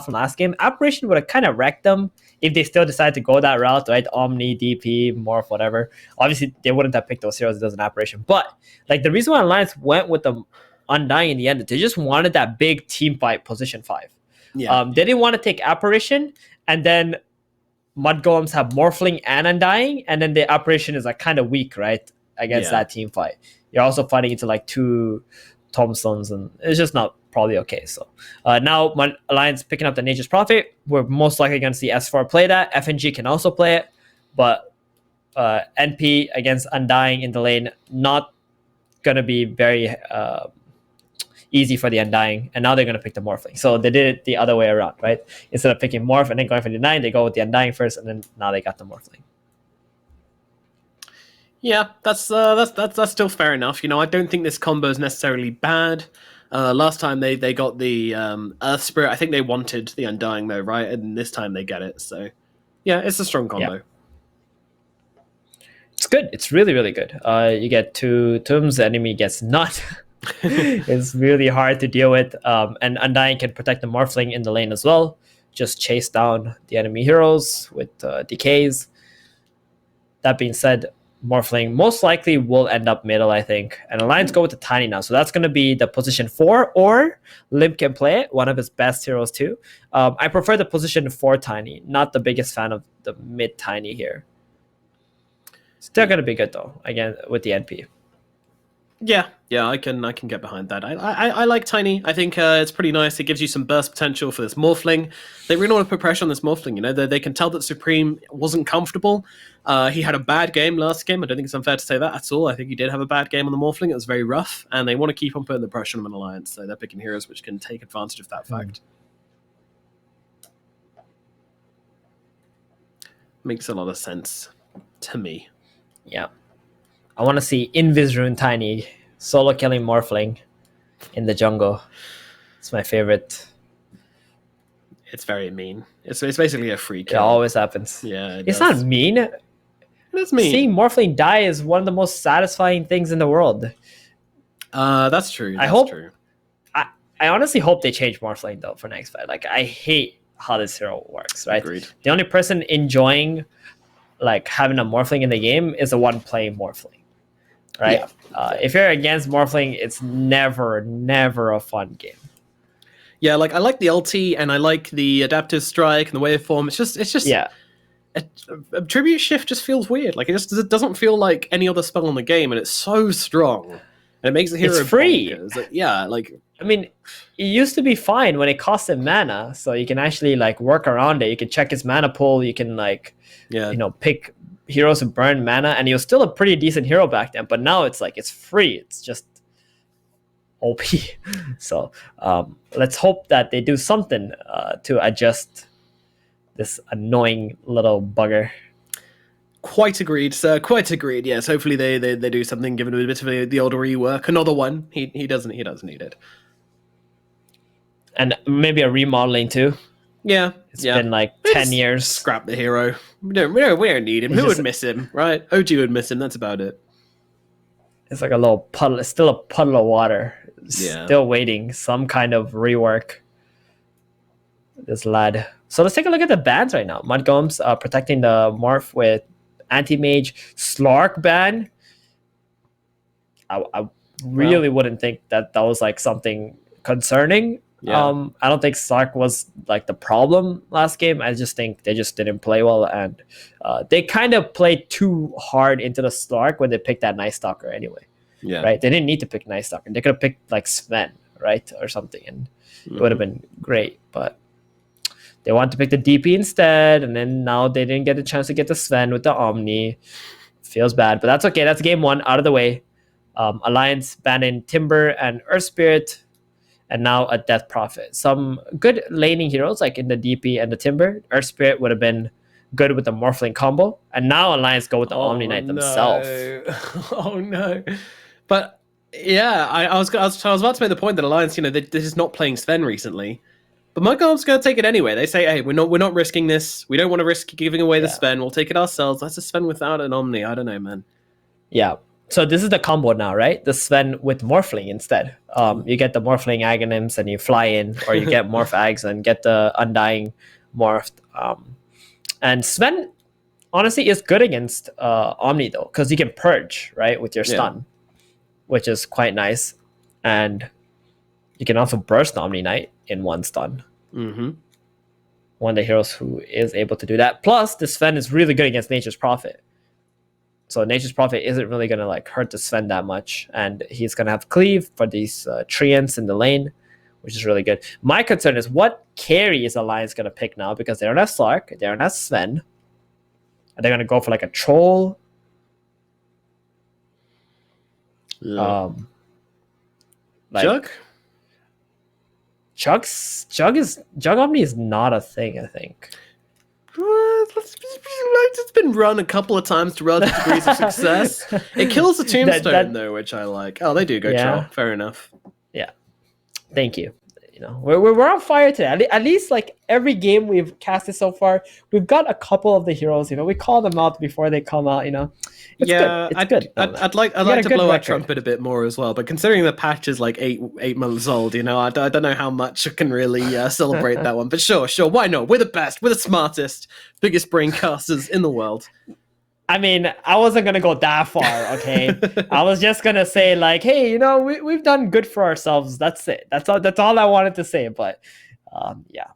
from last game, Apparition would have kind of wrecked them if they still decide to go that route, right? Omni, DP, Morph, whatever. Obviously, they wouldn't have picked those heroes as an Apparition. But like the reason why Alliance went with the Undying in the end, they just wanted that big team fight position 5. Yeah. They didn't want to take Apparition and then Mudgolems have Morphling and Undying, and then the Apparition is like kind of weak, right? Against that team fight. You're also fighting into like 2 tombstones, and it's just not probably okay. So now my Alliance picking up the Nature's Prophet. We're most likely going to see S4 play that. FNG can also play it, but NP against Undying in the lane, not going to be very easy for the Undying, and now they're going to pick the Morphling. So they did it the other way around, right? Instead of picking Morph and then going for the Undying, they go with the Undying first, and then now they got the Morphling. Yeah, that's still fair enough. I don't think this combo is necessarily bad. Last time they got the Earth Spirit, I think they wanted the Undying though, right? And this time they get it. So yeah, it's a strong combo. Yeah. It's good. It's really, really good. You get 2 tombs, the enemy gets none. It's really hard to deal with. And Undying can protect the Morphling in the lane as well. Just chase down the enemy heroes with decays. That being said, Morphling most likely will end up middle, I think. And Alliance go with the Tiny now. So that's going to be the position 4, or Limp can play it, one of his best heroes too. I prefer the position 4 Tiny. Not the biggest fan of the mid Tiny here. Still going to be good though, again, with the NP. Yeah, I can get behind that. I like Tiny. I think it's pretty nice. It gives you some burst potential for this Morphling. They really want to put pressure on this Morphling. They can tell that Supreme wasn't comfortable. He had a bad game last game. I don't think it's unfair to say that at all. I think he did have a bad game on the Morphling. It was very rough, and they want to keep on putting the pressure on an Alliance. So they're picking heroes which can take advantage of that fact. Makes a lot of sense to me. Yeah. I want to see Invis Rune Tiny solo killing Morphling in the jungle. It's my favorite. It's very mean. It's basically a free kill. It always happens. Yeah, it's not mean. It is mean. Seeing Morphling die is one of the most satisfying things in the world. That's true. I honestly hope they change Morphling though for next fight. Like I hate how this hero works. Right. Agreed. The only person enjoying like having a Morphling in the game is the one playing Morphling. Right. Yeah. If you're against Morphling, it's never a fun game. Yeah, like I like the ulti and I like the adaptive strike and the waveform. It's just yeah. A tribute shift just feels weird. Like it doesn't feel like any other spell in the game, and it's so strong. And it makes the hero it's free. I mean, it used to be fine when it costed mana, so you can actually like work around it. You can check his mana pool. You can pick heroes who burn mana, and he was still a pretty decent hero back then. But now it's like it's free. It's just OP. So let's hope that they do something to adjust this annoying little bugger. Quite agreed, sir. Quite agreed. Yes, hopefully they do something. Give him a bit of the old rework. Another one. He doesn't need it. And maybe a remodeling too. Yeah, it's been like 10 years. Scrap the hero. We don't need him. Who would miss him, right? OG would miss him. That's about it. It's like a little puddle. It's still a puddle of water. Still waiting. Some kind of rework. This lad. So let's take a look at the bans right now. Mudgolems protecting the Morph with Anti-Mage. Slark ban. I really wouldn't think that was like something concerning. Yeah. I don't think Slark was like the problem last game. I just think they just didn't play well, and they kind of played too hard into the Slark when they picked that Night Stalker anyway. Yeah. Right? They didn't need to pick Night Stalker. They could have picked like Sven, right? Or something, and it would have been great. But they wanted to pick the DP instead, and then now they didn't get the chance to get the Sven with the Omni. Feels bad, but that's okay. That's game 1 out of the way. Alliance banning Timber and Earth Spirit. And now a Death Prophet. Some good laning heroes like in the DP and the Timber. Earth Spirit would have been good with the Morphling combo. And now Alliance go with the Omni Knight themselves. Oh no. But yeah, I was about to make the point that Alliance, they're just not playing Sven recently. But Mudgolem's going to take it anyway. They say, hey, we're not risking this. We don't want to risk giving away the Sven. We'll take it ourselves. That's a Sven without an Omni. I don't know, man. Yeah. So this is the combo now, right? The Sven with Morphling instead. You get the Morphling Aghanim's and you fly in, or you get Morph Ags and get the Undying Morphed. And Sven, honestly, is good against Omni, though, because you can Purge, right, with your stun, which is quite nice. And you can also burst Omni Knight in one stun. Mm-hmm. One of the heroes who is able to do that. Plus, the Sven is really good against Nature's Prophet. So Nature's Prophet isn't really going to like hurt the Sven that much. And he's going to have Cleave for these Treants in the lane, which is really good. My concern is what carry is Alliance going to pick now, because they don't have Slark, they don't have Sven. Are they going to go for like a Troll? Jug? Jug Omni is not a thing, I think. It's been run a couple of times to relative degrees of success. It kills the Tombstone though, which I like. Oh, they do go Troll. Fair enough. Yeah. Thank you. You know, we're on fire today. At least like every game we've casted so far, we've got a couple of the heroes. You know, we call them out before they come out. You know, it's good. It's good. I'd like to blow our trumpet a bit more as well. But considering the patch is like eight months old, you know, I don't know how much I can really celebrate that one. But sure, why not? We're the best. We're the smartest, biggest brain casters in the world. I mean, I wasn't gonna go that far, okay? I was just gonna say like, hey, you know, we've done good for ourselves. That's it. That's all I wanted to say. But yeah,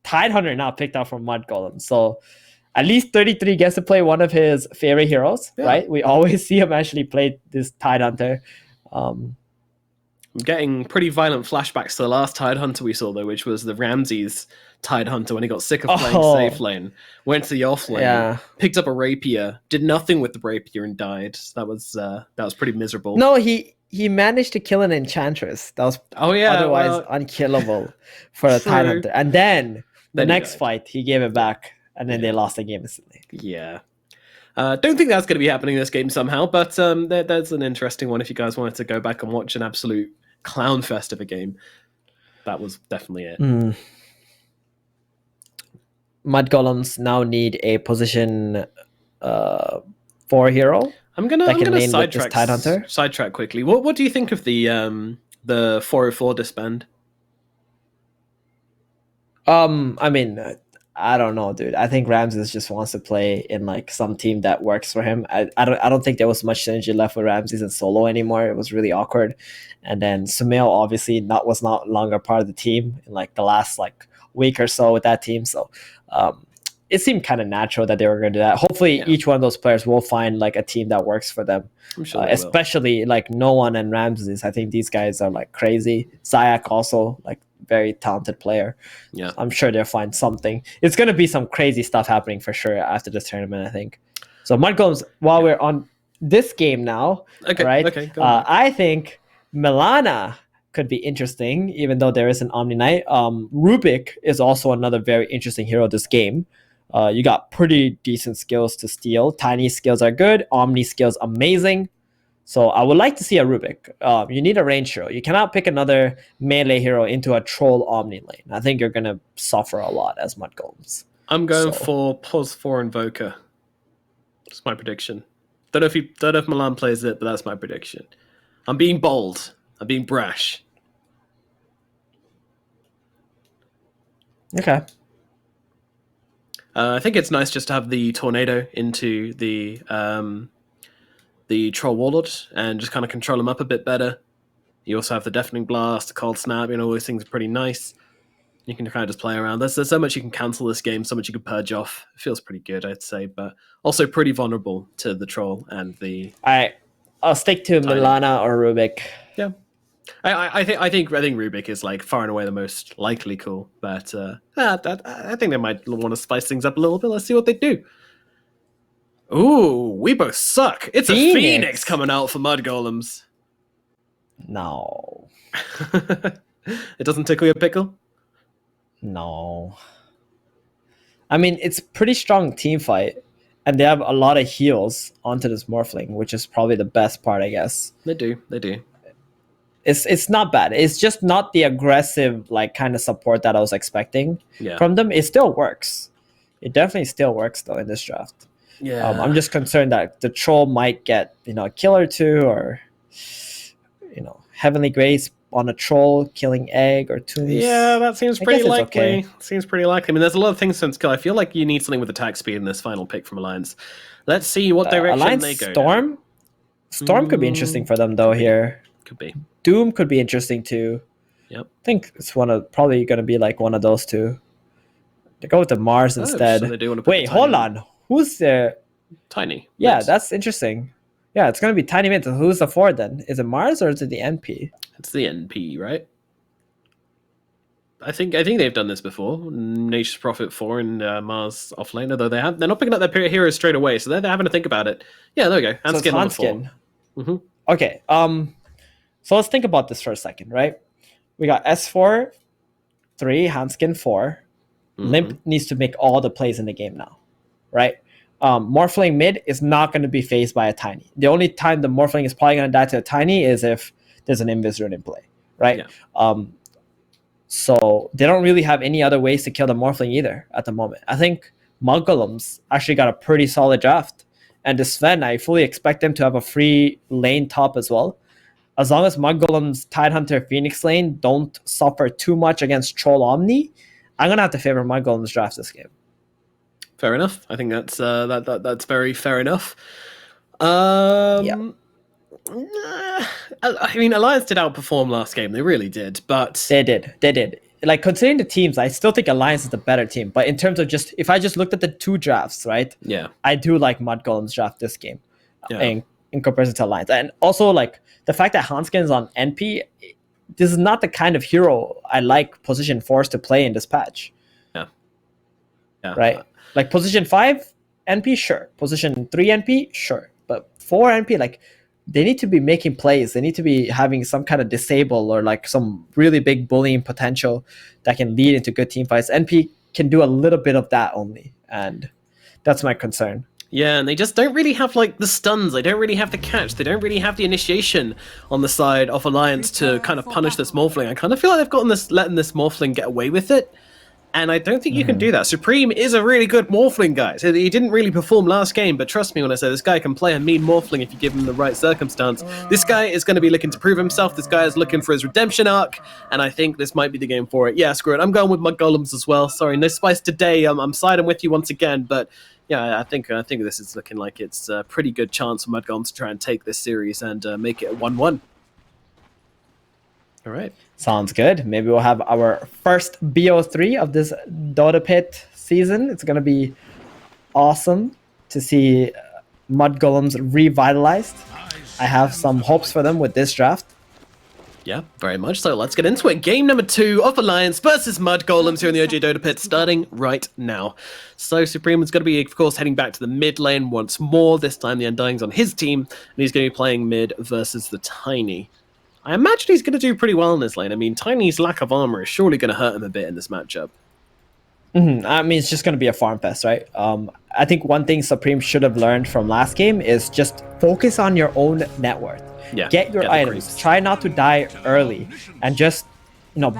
Tidehunter now picked out from Mudgolems. So at least 33 gets to play one of his favorite heroes, right? We always see him actually play this Tidehunter. I'm getting pretty violent flashbacks to the last Tidehunter we saw, though, which was the Ramses Tidehunter when he got sick of playing safe lane, went to the off lane, picked up a rapier, did nothing with the rapier and died. That was pretty miserable. No, he managed to kill an Enchantress. That was otherwise unkillable for a Tidehunter. And then the next fight, he gave it back, and then they lost the game instantly. Yeah. Don't think that's going to be happening this game somehow, but there's an interesting one if you guys wanted to go back and watch an absolute clown fest of a game. That was definitely it. Mudgolems now need a position 4 hero. I'm gonna sidetrack quickly. What do you think of the 404 disband? I mean, I don't know, dude. I think Ramses just wants to play in like some team that works for him. I don't think there was much synergy left with Ramses and solo anymore. It was really awkward. And then Sumail obviously was not longer part of the team in like the last like week or so with that team. So it seemed kind of natural that they were going to do that. Hopefully each one of those players will find like a team that works for them. I'm sure especially like No One and Ramses. I think these guys are like crazy. Zayak also like very talented player. Yeah, I'm sure they'll find something. It's going to be some crazy stuff happening for sure after this tournament, I think. So Mudgolems, while we're on this game now, I think Milana could be interesting, even though there is an Omni Knight. Rubik is also another very interesting hero this game. You got pretty decent skills to steal. Tiny skills are good. Omni skills amazing. So I would like to see a Rubik. You need a range hero. You cannot pick another melee hero into a troll Omni lane. I think you're going to suffer a lot as Mudgolems. I'm going for Pos 4 Invoker. That's my prediction. Don't know if Milan plays it, but that's my prediction. I'm being bold. I'm being brash. Okay. I think it's nice just to have the Tornado into the Troll Warlord and just kind of control him up a bit better. You also have the Deafening Blast, the Cold Snap, all those things are pretty nice. You can kind of just play around. There's so much you can cancel this game, so much you can purge off. It feels pretty good, I'd say, but also pretty vulnerable to the Troll and the... Alright, I'll stick to Milana or Rubik. Yeah. I think Rubik is like far and away the most likely call, but I think they might want to spice things up a little bit. Let's see what they do. Ooh, we both suck. It's a Phoenix coming out for Mudgolems. No. It doesn't tickle your pickle? No. I mean, it's pretty strong team fight, and they have a lot of heals onto this Morphling, which is probably the best part, I guess. They do. It's not bad. It's just not the aggressive like kind of support that I was expecting from them. It still works. It definitely still works though in this draft. Yeah. I'm just concerned that the troll might get, a kill or two, or Heavenly Grace on a troll killing egg or tombs. Yeah, that seems pretty likely. Okay. Seems pretty likely. I mean, there's a lot of things since kill. I feel like you need something with attack speed in this final pick from Alliance. Let's see what direction Alliance they go. Storm. Storm could be interesting for them though. Here, could be. Doom could be interesting too. Yep. I think it's probably going to be like one of those two. They go with the Mars instead. So they do want to put Wait, hold on. Who's the Tiny? Yeah, that's interesting. Yeah, it's going to be Tiny Mint. Who's the 4 then? Is it Mars or is it the NP? It's the NP, right? I think they've done this before. Nature's Prophet 4 and Mars offlane, although they're not picking up their heroes straight away, so they're having to think about it. Yeah, there we go. So it's Hanskin. Mm-hmm. Okay. So let's think about this for a second, right? We got S4, 3, Hanskin 4. Mm-hmm. Limp needs to make all the plays in the game now, right? Morphling mid is not going to be phased by a Tiny. The only time the Morphling is probably going to die to a Tiny is if there's an Invis rune in play, right? Yeah. So they don't really have any other ways to kill the Morphling either at the moment. I think Mudgolems actually got a pretty solid draft. And the Sven, I fully expect them to have a free lane top as well. As long as Mudgolems, Tidehunter, Phoenix lane don't suffer too much against Troll Omni, I'm going to have to favor Mudgolems draft this game. Fair enough. I think that's very fair enough. Yeah. I mean, Alliance did outperform last game. They really did, but they did. Like, considering the teams, I still think Alliance is the better team. But in terms of if I just looked at the 2 drafts, right? Yeah. I do like Mudgolems draft this game, in comparison to Alliance, and also like the fact that Hanskin is on NP. This is not the kind of hero I like position 4s to play in this patch. Yeah. Right. Like position 5 NP, sure. Position 3 NP, sure. But 4 NP, like, they need to be making plays. They need to be having some kind of disable or like some really big bullying potential that can lead into good team fights. NP can do a little bit of that only, and that's my concern. Yeah, and they just don't really have like the stuns. They don't really have the catch. They don't really have the initiation on the side of Alliance to kind of punish this Morphling. I kind of feel like they've letting this Morphling get away with it. And I don't think you can do that. Supreme is a really good Morphling, guys. He didn't really perform last game, but trust me when I say this guy can play a mean Morphling if you give him the right circumstance. This guy is going to be looking to prove himself. This guy is looking for his redemption arc, and I think this might be the game for it. Yeah, screw it. I'm going with Mudgolems as well. Sorry, no spice today. I'm siding with you once again, but yeah, I think this is looking like it's a pretty good chance for Mudgolems to try and take this series and make it a 1-1. All right. Sounds good. Maybe we'll have our first BO3 of this Dota Pit season. It's going to be awesome to see Mudgolems revitalized. I have some hopes for them with this draft. Yeah, very much so. Let's get into it. Game number 2 of Alliance versus Mudgolems here in the OGA Dota Pit, starting right now. So Supreme is going to be, of course, heading back to the mid lane once more. This time the Undying's on his team, and he's going to be playing mid versus the Tiny. I imagine he's going to do pretty well in this lane. I mean, Tiny's lack of armor is surely going to hurt him a bit in this matchup. I mean, it's just going to be a farm fest, right? I think one thing Supreme should have learned from last game is just focus on your own net worth. Yeah, get your items. Try not to die early, and just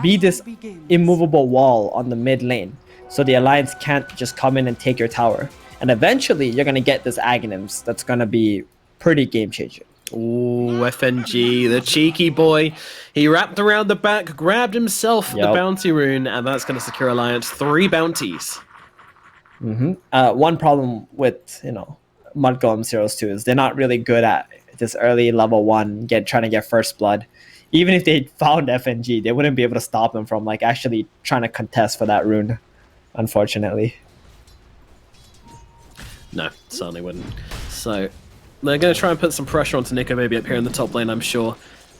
be this immovable wall on the mid lane, so the Alliance can't just come in and take your tower. And eventually, you're going to get this Aghanims that's going to be pretty game changing. Ooh, FNG, the cheeky boy. He wrapped around the back, grabbed himself the bounty rune, and that's going to secure Alliance 3 bounties. One problem with, Mudgolems heroes too is they're not really good at this early level 1 trying to get first blood. Even if they found FNG, they wouldn't be able to stop them from like actually trying to contest for that rune, unfortunately. No, certainly wouldn't. So they're going to try and put some pressure onto Nico maybe up here in the top lane, I'm sure.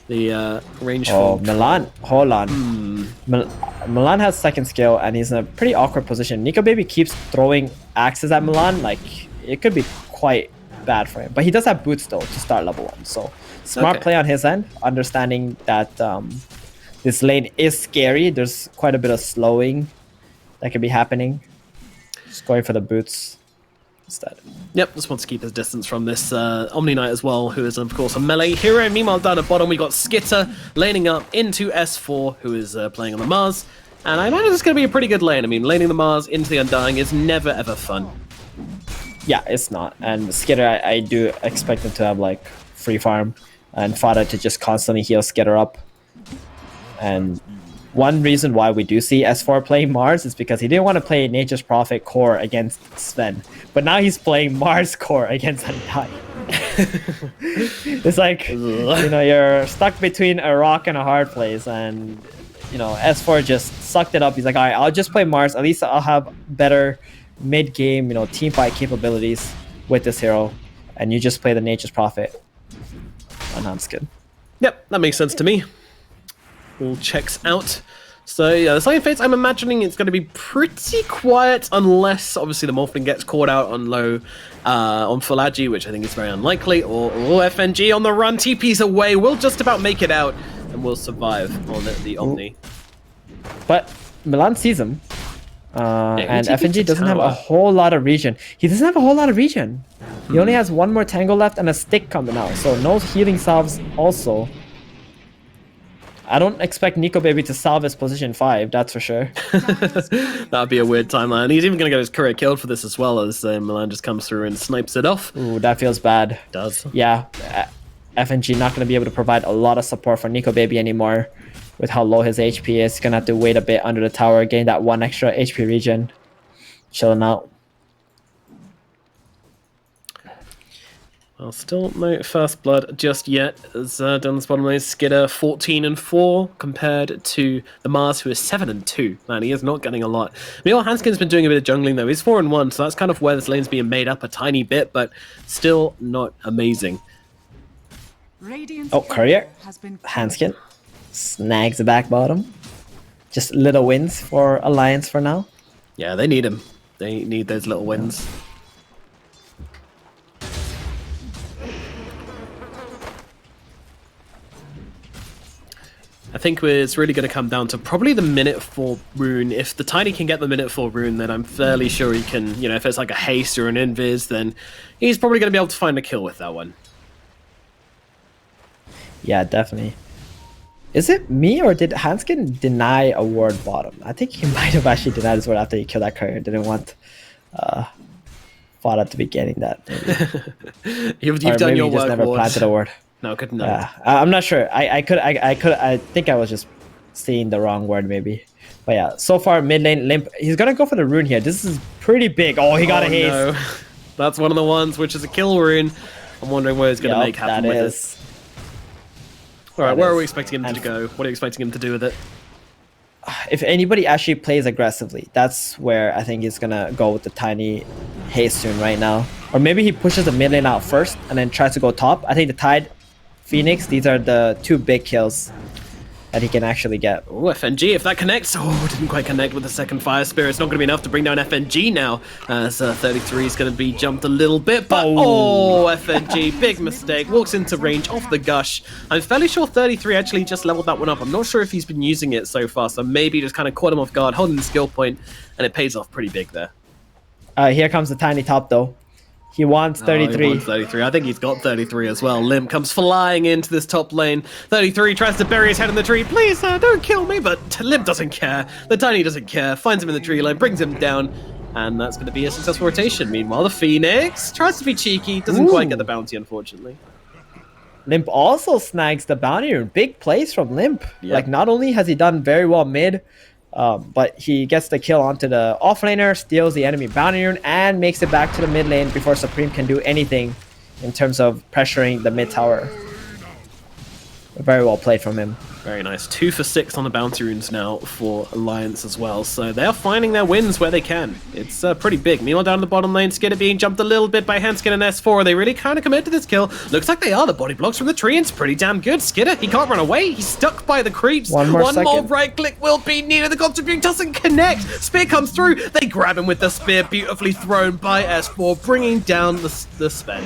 The range for... Milan. Hold on. Milan has second skill, and he's in a pretty awkward position. Nico Baby keeps throwing axes at Milan. Like, it could be quite bad for him. But he does have boots, though, to start level 1. So, smart play on his end, understanding that this lane is scary. There's quite a bit of slowing that could be happening. Just going for the boots instead. Yep, just wants to keep his distance from this Omni Knight as well, who is, of course, a melee hero. Meanwhile, down at bottom, we got Skitter laning up into S4, who is playing on the Mars. And I imagine it's going to be a pretty good lane. I mean, laning the Mars into the Undying is never, ever fun. Yeah, it's not. And Skitter, I do expect him to have like free farm and Fada to just constantly heal Skitter up. And one reason why we do see S4 playing Mars is because he didn't want to play Nature's Prophet core against Sven. But now he's playing Mars core against Undying. It's like, you know, you're stuck between a rock and a hard place, and you know, S4 just sucked it up. He's like, all right, I'll just play Mars. At least I'll have better mid-game, you know, team fight capabilities with this hero. And you just play the Nature's Prophet on Hanskin. Yep, that makes sense to me. All checks out. So yeah, the Silent Fates, I'm imagining it's going to be pretty quiet unless obviously the Morphling gets caught out on low on full agi, which I think is very unlikely, or FNG on the run, TP's away, we'll just about make it out and we'll survive on the Omni. But Milan sees him, and FNG doesn't have tower. a whole lot of regen. He doesn't have a whole lot of regen. He only has one more Tango left and a stick coming out, so no healing salves also. I don't expect Nico Baby to salve his position 5, that's for sure. That'd be a weird timeline. He's even going to get his career killed for this as well, as Milan just comes through and snipes it off. Ooh, that feels bad. Does. Yeah, FNG not going to be able to provide a lot of support for Nico Baby anymore with how low his HP is. He's going to have to wait a bit under the tower, gain that 1 extra HP regen. Chilling out. Well, still no first blood just yet, as down this bottom lane, Skitter 14-4 compared to the Mars, who is 7-2. Man, he is not getting a lot. Meanwhile, Hanskin's been doing a bit of jungling though. He's 4-1, so that's kind of where this lane's being made up a tiny bit, but still not amazing. Oh, Courier. Hanskin snags the back bottom. Just little wins for Alliance for now. Yeah, they need him. They need those little wins. I think it's really going to come down to probably the minute 4 rune. If the Tiny can get the minute 4 rune, then I'm fairly sure he can, you know, if it's like a haste or an invis, then he's probably going to be able to find a kill with that one. Yeah, definitely. Is it me or did Hanskin deny a ward bottom? I think he might have actually denied his ward after he killed that courier. Didn't want Fada to be getting that. You've done your work, just never planted a ward. No, couldn't know. Yeah, I'm not sure. I think I was just seeing the wrong word maybe. But yeah, so far mid lane Limp. He's gonna go for the rune here. This is pretty big. Oh, he got a haste. No. That's one of the ones, which is a kill rune. I'm wondering where he's gonna make happen with it. All right, where are we expecting him to go? What are you expecting him to do with it? If anybody actually plays aggressively, that's where I think he's gonna go with the tiny haste rune right now. Or maybe he pushes the mid lane out first and then tries to go top. I think the Tide, Phoenix, these are the 2 big kills that he can actually get. Oh, FNG, if that connects. Oh, didn't quite connect with the second Fire Spirit. It's not going to be enough to bring down FNG now, as 33 is going to be jumped a little bit. But, FNG, big mistake. Walks into range off the gush. I'm fairly sure 33 actually just leveled that one up. I'm not sure if he's been using it so far, so maybe just kind of caught him off guard, holding the skill point, and it pays off pretty big there. Here comes the tiny top, though. He wants 33. He wants 33. I think he's got 33 as well. Limp comes flying into this top lane. 33 tries to bury his head in the tree. Please, don't kill me. But Limp doesn't care. The Tiny doesn't care. Finds him in the tree line, brings him down. And that's going to be a successful rotation. Meanwhile, the Phoenix tries to be cheeky. Doesn't quite get the bounty, unfortunately. Limp also snags the bounty rune. Big plays from Limp. Yep. Like, not only has he done very well mid, but he gets the kill onto the offlaner, steals the enemy bounty rune, and makes it back to the mid lane before Supreme can do anything in terms of pressuring the mid tower. Very well played from him. Very nice. 2 for 6 on the bounty runes now for Alliance as well. So they are finding their wins where they can. It's pretty big. Meanwhile, down the bottom lane, Skitter being jumped a little bit by Hanskin and S4. Are they really kind of commit to this kill? Looks like they are. The body blocks from the tree, and it's pretty damn good. Skitter, he can't run away. He's stuck by the creeps. One more right click will be needed. The contribute doesn't connect. Spear comes through. They grab him with the spear, beautifully thrown by S4, bringing down the Sven.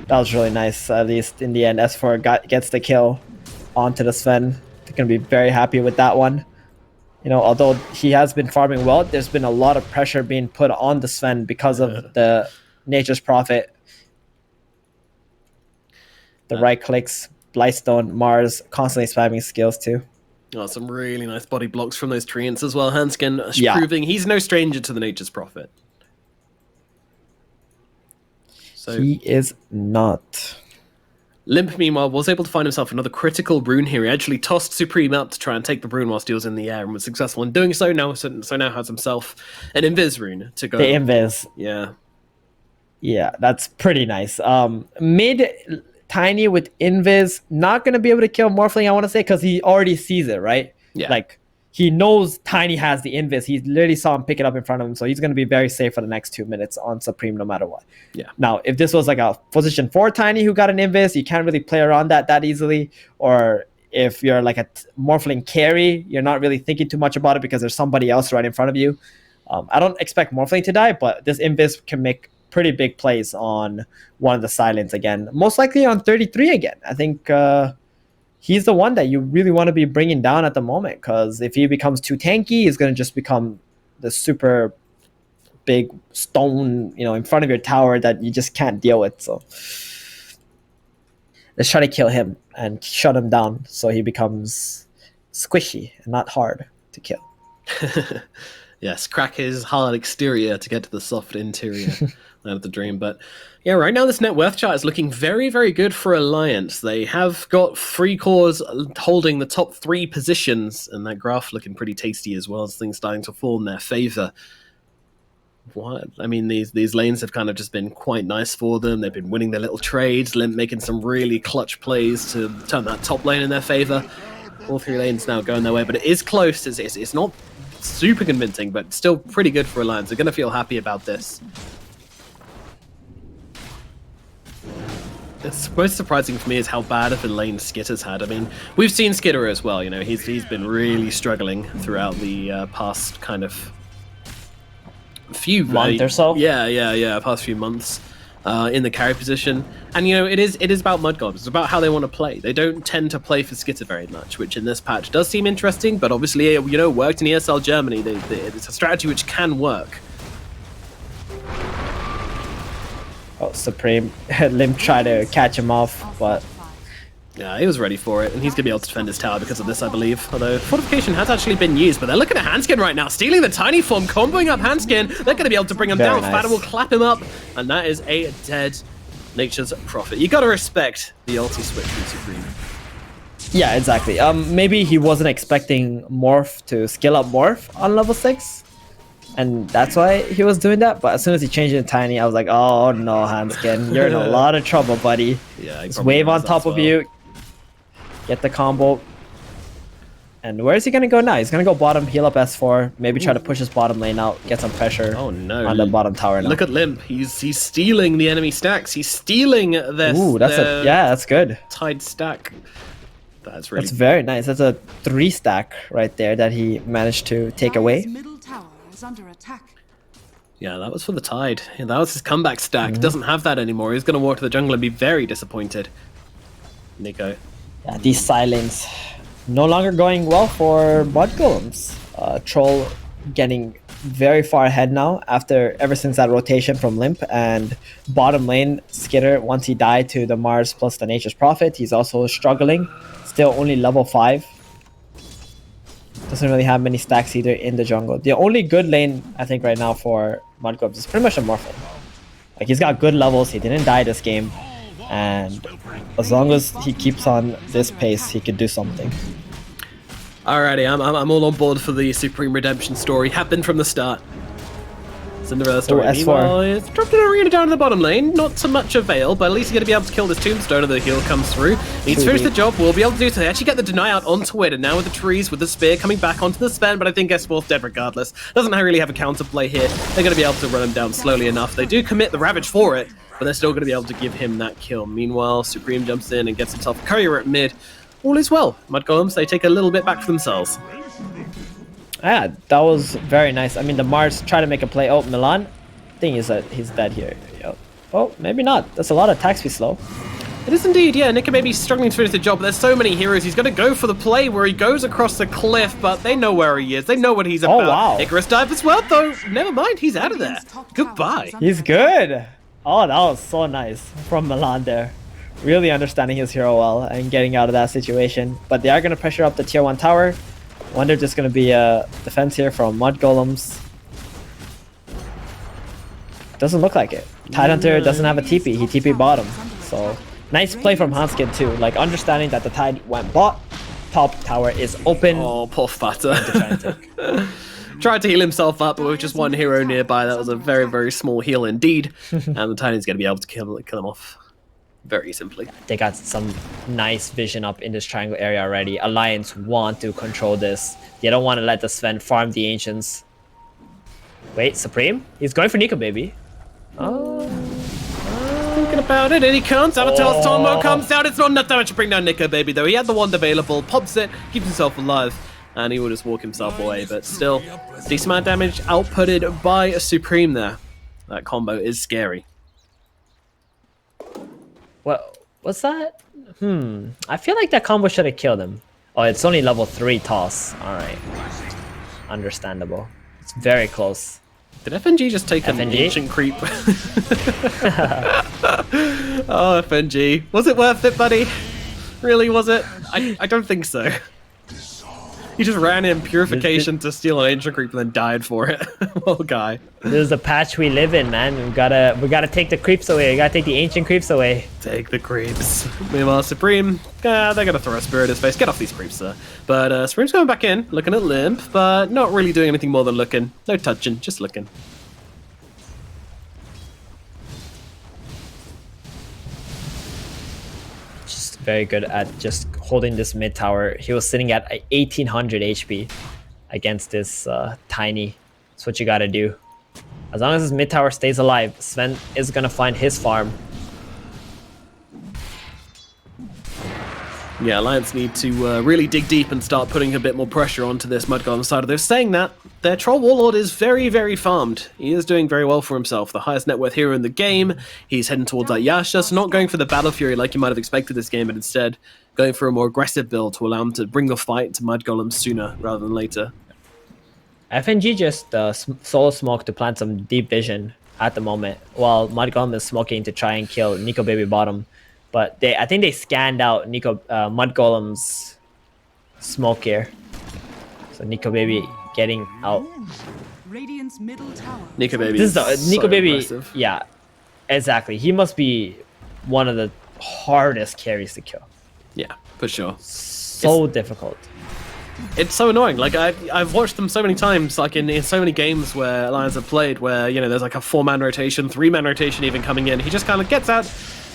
That was really nice. At least in the end, S4 gets the kill onto the Sven. They're going to be very happy with that one. You know, although he has been farming well, there's been a lot of pressure being put on the Sven because of the Nature's Prophet. The right clicks, Blightstone, Mars, constantly spamming skills too. Oh, some really nice body blocks from those treants as well. Hanskin Yeah. proving he's no stranger to the Nature's Prophet. So he is not. Limp, meanwhile, was able to find himself another critical rune here. He actually tossed Supreme up to try and take the rune whilst he was in the air and was successful in doing so. So now has himself an Invis rune to go. The Invis. Yeah. Yeah, that's pretty nice. Mid Tiny with Invis, not going to be able to kill Morphling, I want to say, because he already sees it, right? Yeah. Like, he knows Tiny has the Invis. He literally saw him pick it up in front of him, so he's going to be very safe for the next 2 minutes on Supreme no matter what. Yeah. Now, if this was like a position 4 Tiny who got an Invis, you can't really play around that easily. Or if you're like a Morphling carry, you're not really thinking too much about it because there's somebody else right in front of you. I don't expect Morphling to die, but this Invis can make pretty big plays on one of the silents again. Most likely on 33 again. I think... he's the one that you really want to be bringing down at the moment, because if he becomes too tanky, he's going to just become the super big stone, in front of your tower that you just can't deal with. So let's try to kill him and shut him down so he becomes squishy and not hard to kill. Yes, crack his hard exterior to get to the soft interior. Out of the dream. But yeah, right now this net worth chart is looking very, very good for Alliance. They have got 3 cores holding the top 3 positions, and that graph looking pretty tasty as well, as things starting to fall in their favor. What? I mean, these lanes have kind of just been quite nice for them. They've been winning their little trades, Limp making some really clutch plays to turn that top lane in their favor. All 3 lanes now going their way, but it is close. It's not super convincing, but still pretty good for Alliance. They're going to feel happy about this. It's most surprising for me is how bad of a lane Skitter's had. I mean, we've seen Skitter as well. He's been really struggling throughout the past kind of few month or so. Yeah, past few months in the carry position. And it is about Mudgolems. It's about how they want to play. They don't tend to play for Skitter very much, which in this patch does seem interesting. But obviously, worked in ESL Germany. It's a strategy which can work. Supreme. Limp tried to catch him off, but yeah, he was ready for it, and he's going to be able to defend his tower because of this, I believe. Although Fortification has actually been used, but they're looking at Handskin right now, stealing the Tiny form, comboing up Handskin. They're going to be able to bring him down. Nice. Fader will clap him up, and that is a dead Nature's Prophet. You got to respect the ulti switch from Supreme. Yeah, exactly. Maybe he wasn't expecting Morph to skill up Morph on level 6. And that's why he was doing that. But as soon as he changed it to Tiny, I was like, oh no, Handskin, you're in a lot of trouble, buddy. Yeah, just wave on top of you. Get the combo. And where is he going to go now? He's going to go bottom, heal up S4, maybe try to push his bottom lane out, get some pressure on the bottom tower now. Look at Limp. He's stealing the enemy stacks. He's stealing their... Ooh, that's good. Tied stack. That's very nice. That's a 3 stack right there that he managed to take away. Under attack. Yeah, that was for the Tide. Yeah, that was his comeback stack. Doesn't have that anymore. He's going to walk to the jungle and be very disappointed. Nico. Yeah, these silents no longer going well for Mudgolems. Troll getting very far ahead now ever since that rotation from Limp, and bottom lane Skitter, once he died to the Mars plus the Nature's Prophet, he's also struggling. Still only level 5. Doesn't really have many stacks either in the jungle. The only good lane, I think, right now for Mudgolems is pretty much a Morphling. Like, he's got good levels. He didn't die this game. And as long as he keeps on this pace, he could do something. Alrighty, I'm all on board for the Supreme Redemption story. Happened from the start. Cinderella story. Meanwhile, it's dropped an arena down in the bottom lane. Not to much avail, but at least he's going to be able to kill this tombstone if the heal comes through. Needs to finish the job. We'll be able to do so. They actually get the deny out onto it, and now with the trees, with the spear coming back onto the spend, but I think S4's dead regardless. Doesn't really have a counterplay here. They're going to be able to run him down slowly enough. They do commit the Ravage for it, but they're still going to be able to give him that kill. Meanwhile, Supreme jumps in and gets himself a courier at mid. All is well. Mudgolems, they take a little bit back for themselves. Yeah, that was very nice. I mean, the Mars try to make a play. Oh, Milan, thing is that he's dead here. Yep. Oh, maybe not. That's a lot of attack speed slow. It is indeed, yeah. Nika may be struggling to finish the job, but there's so many heroes. He's going to go for the play where he goes across the cliff, but they know where he is. They know what he's about. Oh, wow. Icarus dive as well, though. Never mind, he's out of there. Goodbye. He's good. Oh, that was so nice from Milan there. Really understanding his hero well and getting out of that situation. But they are going to pressure up the tier 1 tower. Wonder just going to be a defense here from Mudgolems. Doesn't look like it. Tidehunter doesn't have a TP. He TP bottom. So nice play from Hanskin too. Like understanding that the Tide went bot. Top tower is open. Oh, poor Fata. Tried to heal himself up, but with just one hero nearby, that was a very, very small heal indeed. And the Tiny's going to be able to kill him off very simply. They got some nice vision up in this triangle area already. Alliance want to control this. They don't want to let the Sven farm the Ancients. Wait, Supreme? He's going for Nico, baby. Oh. Thinking about it, and he comes. Avatar's Tombo comes down. It's not enough damage to bring down Nico, baby, though. He had the wand available, pops it, keeps himself alive, and he will just walk himself away. But still, decent amount of damage outputted by a Supreme there. That combo is scary. What? What's that? I feel like that combo should have killed him. Oh, it's only level 3 toss. Alright. Understandable. It's very close. Did FNG just take an FNG? ancient creep? Oh, FNG. Was it worth it, buddy? Really, was it? I don't think so. He just ran in Purification to steal an ancient creep and then died for it. Well, guy. This is the patch we live in, man. We gotta take the creeps away. We gotta take the ancient creeps away. Take the creeps. Meanwhile, Supreme, they're gonna throw a spear at his face. Get off these creeps, sir. But Supreme's going back in, looking at Limp, but not really doing anything more than looking. No touching, just looking. Just very good at just holding this mid tower. He was sitting at 1800 HP against this Tiny. That's what you gotta do. As long as his mid tower stays alive, Sven is gonna find his farm. Yeah, Alliance need to really dig deep and start putting a bit more pressure onto this Mudgolem side of this. Saying that, their Troll Warlord is very, very farmed. He is doing very well for himself. The highest net worth hero in the game. He's heading towards that Yasha, so not going for the Battle Fury like you might have expected this game, but instead going for a more aggressive build to allow him to bring the fight to Mudgolems sooner rather than later. FNG just solo smoke to plant some deep vision at the moment, while Mudgolem is smoking to try and kill Nico Baby bottom. But I think they scanned out Mudgolem's smoke here. So Nico Baby getting out. Radiant's middle tower. Nico Baby This is the Nico Baby. aggressive. Yeah, exactly. He must be one of the hardest carries to kill. Yeah, for sure. So difficult. It's so annoying. Like I've watched them so many times, like in so many games where Alliance have played, where there's like a 4-man rotation, 3-man rotation even coming in. He just kind of gets out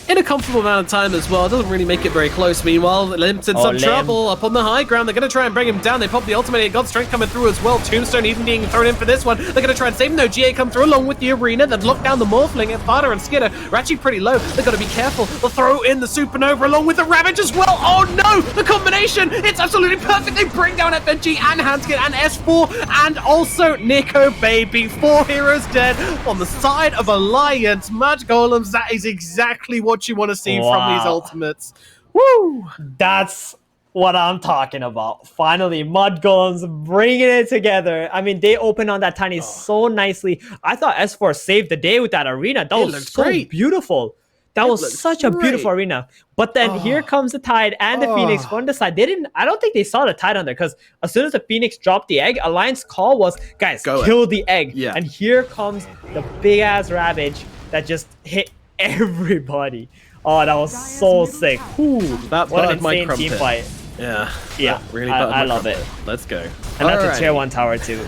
in a comfortable amount of time as well. It doesn't really make it very close. Meanwhile, Limp's in some trouble up on the high ground. They're going to try and bring him down. They pop the ultimate. Got strength coming through as well. Tombstone even being thrown in for this one. They're going to try and save him. No, GA come through along with the arena. They've locked down the Morphling. And Fada and Skidder are actually pretty low. They've got to be careful. They'll throw in the Supernova along with the Ravage as well. Oh no! The combination! It's absolutely perfect. They bring down FNG and Hanskin and S4 and also Nico Baby. 4 heroes dead on the side of Alliance. Mudgolems, that is exactly what you want to see from these ultimates. Woo! That's what I'm talking about. Finally, Mudgolems bringing it together. I mean, they opened on that Tiny so nicely. I thought S4 saved the day with that arena. That was so beautiful. That was such a beautiful arena. But then here comes the Tide and the Phoenix from the side. I don't think they saw the Tide on there, because as soon as the Phoenix dropped the egg, Alliance call was, guys, kill the egg. Yeah. And here comes the big ass Ravage that just hit everybody. Oh, that was so sick. Ooh, that what an insane team fight. Yeah. Yeah, Really I love it. Let's go. And that's a tier 1 tower too.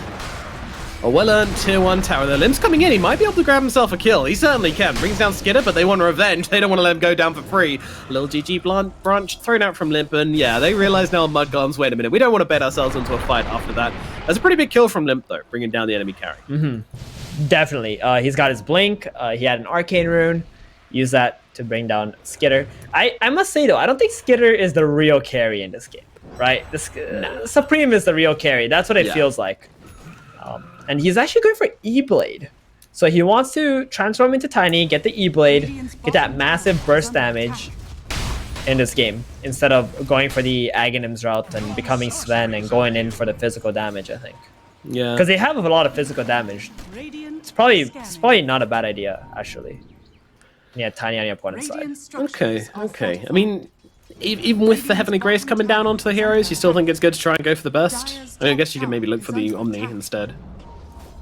A well-earned tier 1 tower there. Limp's coming in. He might be able to grab himself a kill. He certainly can. Brings down Skidder, but they want revenge. They don't want to let him go down for free. Little GG branch thrown out from Limp, and yeah, they realize now on Mudgolems, wait a minute, we don't want to bet ourselves into a fight after that. That's a pretty big kill from Limp, though, bringing down the enemy carry. Definitely. He's got his Blink. He had an Arcane Rune. Use that to bring down Skidder. I must say, though, I don't think Skidder is the real carry in this game, right? Supreme is the real carry. That's what it feels like. And he's actually going for E-Blade. So he wants to transform into Tiny, get the E-Blade, get that massive burst damage in this game, instead of going for the Aghanims route and becoming Sven and going in for the physical damage, I think. Yeah. Because they have a lot of physical damage. It's probably not a bad idea, actually. Yeah, Tiny on your opponent's side. Okay. I mean, even with the Heavenly Grace coming down onto the heroes, you still think it's good to try and go for the burst? I guess you could maybe look for the Omni instead.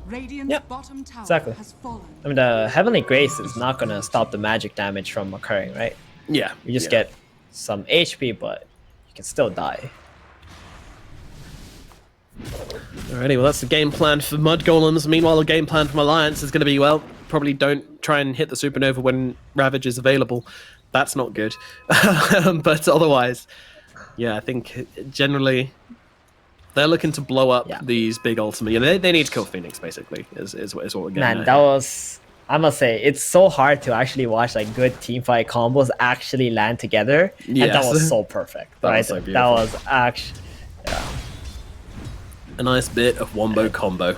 Radiant's Yep, bottom tower exactly. has fallen. I mean, the Heavenly Grace is not going to stop the magic damage from occurring, right? Yeah. You just get some HP, but you can still die. Alrighty, well that's the game plan for Mudgolems. Meanwhile, the game plan from Alliance is going to be, well, probably don't try and hit the Supernova when Ravage is available. That's not good. But otherwise, yeah, I think generally they're looking to blow up these big ultimate. Yeah, they need to kill Phoenix, basically, is what we're getting Man, at that here. was... I must say, it's so hard to actually watch like good teamfight combos actually land together. Yes. And that was so perfect. That right? was so That beautiful. was actually... Yeah. A nice bit of wombo combo.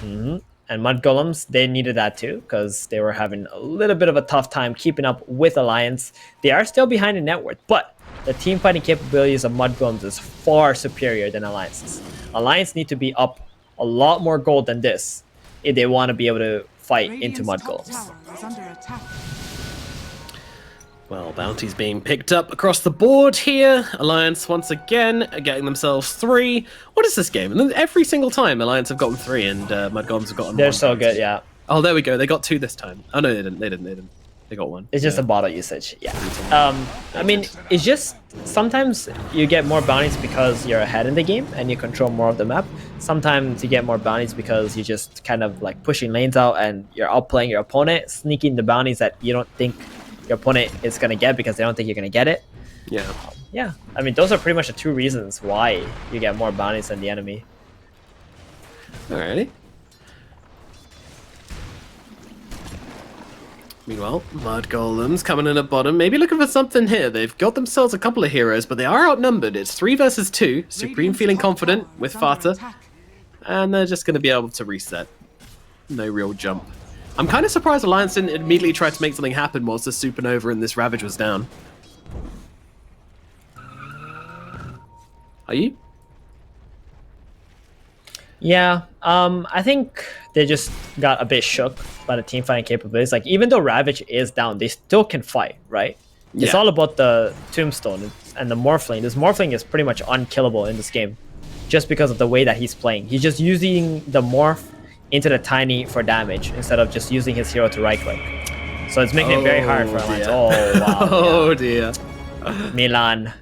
And Mudgolems, they needed that too, because they were having a little bit of a tough time keeping up with Alliance. They are still behind in net worth, but the team fighting capabilities of Mudgolems is far superior than Alliance's. Alliance need to be up a lot more gold than this if they want to be able to fight into Radiant's top Mudgolems. tower is under attack. Well, bounties being picked up across the board here. Alliance once again are getting themselves 3. What is this game? And then every single time Alliance have gotten 3 and Mudgolems have gotten They're 1. so good, yeah. Oh, there we go. They got 2 this time. Oh no, they didn't. They got 1. It's just a bottle usage, yeah. I mean, it's just sometimes you get more bounties because you're ahead in the game and you control more of the map. Sometimes you get more bounties because you just kind of like pushing lanes out and you're outplaying your opponent, sneaking the bounties that you don't think your opponent is going to get because they don't think you're going to get it. Yeah. Yeah, I mean, those are pretty much the 2 reasons why you get more bounties than the enemy. Alrighty. Meanwhile, Mudgolems coming in at bottom, maybe looking for something here. They've got themselves a couple of heroes, but they are outnumbered. It's 3 versus 2. Supreme Radiant's feeling top confident tower with is under Fata, attack. and they're just going to be able to reset. No real jump. I'm kind of surprised Alliance didn't immediately try to make something happen whilst the Supernova and this Ravage was down. Are you? Yeah, I think they just got a bit shook by the team fighting capabilities. Like, even though Ravage is down, they still can fight, right? It's Yeah. all about the Tombstone and the Morphling. This Morphling is pretty much unkillable in this game just because of the way that he's playing. He's just using the Morph into the Tiny for damage instead of just using his hero to right-click. So it's making it very hard for Alliance. dear. Oh, wow. Oh dear. Yeah. Milan,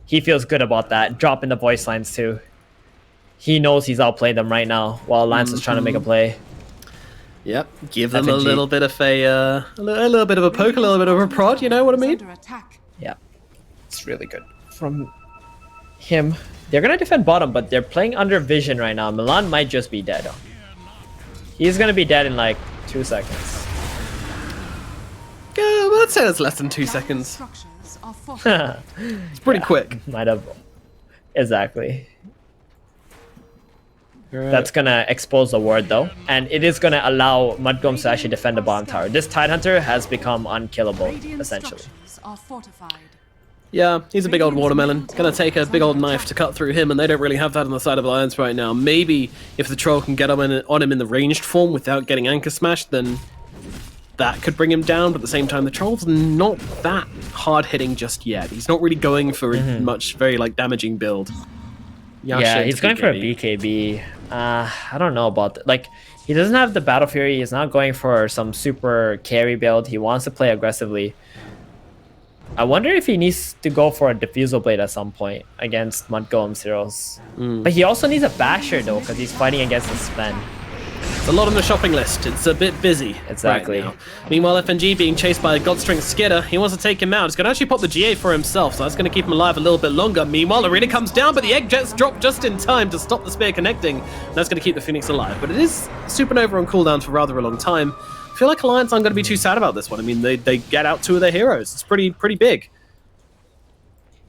he feels good about that. Dropping the voice lines, too. He knows he's outplayed them right now while Alliance is trying to make a play. Yep. Give them a FNG. little bit of a little bit of a poke, a little bit of a prod. You know what I mean? Under attack. Yeah, it's really good from him. They're gonna defend bottom, but they're playing under vision right now. Milan might just be dead. He's gonna be dead in like 2 seconds. Yeah, well, let's say that's less than 2 seconds. Structures are fortified. It's pretty quick. Might have. Exactly. That's gonna expose the ward though, and it is gonna allow Mudgolems to actually defend the bottom tower. This Tidehunter has become unkillable, Radiant essentially. structures are fortified. Yeah, he's a big old watermelon. Gonna take a big old knife to cut through him, and they don't really have that on the side of Alliance right now. Maybe if the troll can get on him in the ranged form without getting anchor smashed, then that could bring him down. But at the same time, the troll's not that hard hitting just yet. He's not really going for much very like damaging build. Yeah, he's going for a BKB. BKB. I don't know about that. Like, he doesn't have the Battle Fury. He's not going for some super carry build. He wants to play aggressively. I wonder if he needs to go for a Diffusal Blade at some point against Mudgolems heroes. But he also needs a Basher, though, because he's fighting against the Sven. It's a lot on the shopping list. It's a bit busy. Exactly. Right now. Meanwhile, FNG being chased by a Godstrength Skidder. He wants to take him out. He's going to actually pop the GA for himself, so that's going to keep him alive a little bit longer. Meanwhile, Arena comes down, but the Egg Jets drop just in time to stop the spear connecting. That's going to keep the Phoenix alive. But it is Supernova on cooldown for rather a long time. I feel like Alliance aren't going to be too sad about this one. I mean, they get out 2 of their heroes. It's pretty big.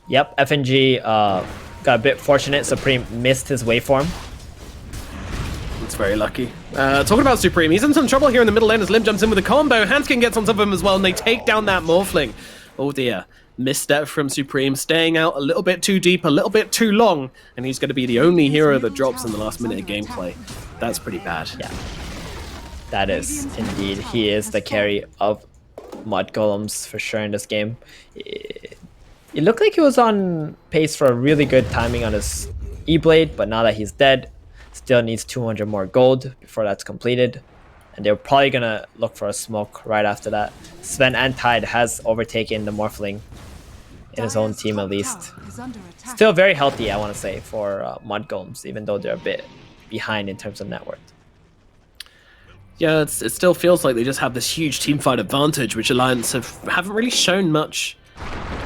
Yep, FNG got a bit fortunate. Supreme missed his waveform. It's very lucky. Talking about Supreme, he's in some trouble here in the middle lane as Lim jumps in with a combo. Hanskin gets on top of him as well, and they take down that Morphling. Oh dear. Misstep from Supreme, staying out a little bit too deep, a little bit too long, and he's going to be the only hero that drops in the last minute of gameplay. That's pretty bad. Yeah, that is indeed. He is the carry of Mudgolems for sure in this game. It looked like he was on pace for a really good timing on his E-Blade, but now that he's dead, Still needs 200 more gold before that's completed. And they're probably going to look for a smoke right after that. Sven and Tide has overtaken the Morphling in his own team at least. Still very healthy, I want to say, for Mudgolems, even though they're a bit behind in terms of net worth. Yeah, it still feels like they just have this huge teamfight advantage, which Alliance haven't really shown much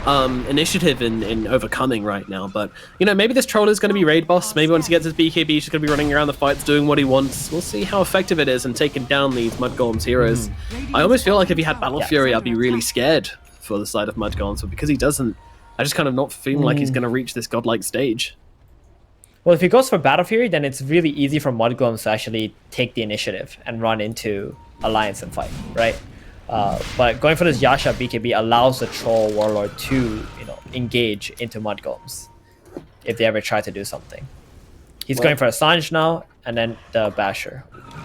initiative in overcoming right now. But, you know, maybe this troll is going to be raid boss. Maybe once he gets his BKB, he's just going to be running around the fights doing what he wants. We'll see how effective it is in taking down these Mudgolems heroes. I almost feel like if he had Battle Fury, I'd be really scared for the side of Mudgolems. But because he doesn't, I just kind of not feeling like he's going to reach this godlike stage. Well, if he goes for Battle Fury, then it's really easy for Mudgolems to actually take the initiative and run into Alliance and fight, right? But going for this Yasha BKB allows the Troll Warlord to, you know, engage into Mudgolems if they ever try to do something. He's going for Assange now, and then the Basher.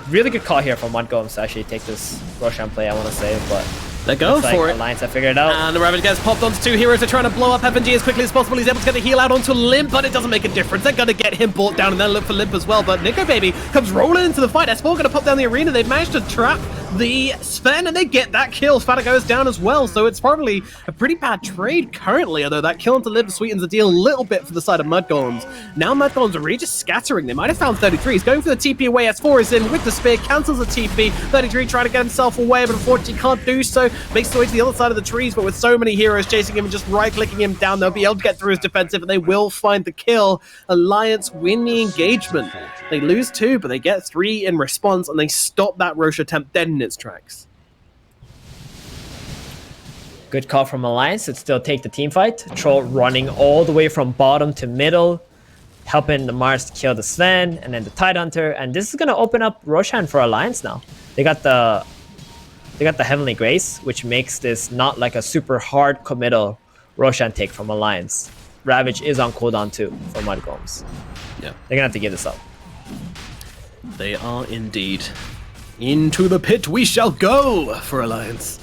Really good call here for Mudgolems to actually take this Roshan play, I want to say, but they're going for it. Alliance have figured it out. And the Ravage gets popped onto two heroes. They're trying to blow up FNG as quickly as possible. He's able to get the heal out onto Limp, but it doesn't make a difference. They're going to get him brought down and then look for Limp as well. But Nico Baby comes rolling into the fight. S4 going to pop down the arena. They've managed to trap the Sven and they get that kill. Fata goes down as well. So it's probably a pretty bad trade currently, although that kill onto Limp sweetens the deal a little bit for the side of Mudgolems. Now Mudgolems are really just scattering. They might have found 33. He's going for the TP away. S4 is in with the spear, cancels the TP. 33 trying to get himself away, but unfortunately can't do so. Makes his way to the other side of the trees, but with so many heroes chasing him and just right-clicking him down, they'll be able to get through his defensive and they will find the kill. Alliance win the engagement. They lose 2, but they get 3 in response and they stop that Roche attempt dead in its tracks. Good call from Alliance to still take the team fight. Troll running all the way from bottom to middle, helping the Mars kill the Sven and then the Tidehunter, and this is going to open up Roshan for Alliance now. They got the Heavenly Grace, which makes this not like a super hard committal Roshan take from Alliance. Ravage is on cooldown too for Mudgolems. Yeah, they're gonna have to give this up. They are indeed. Into the pit we shall go for Alliance.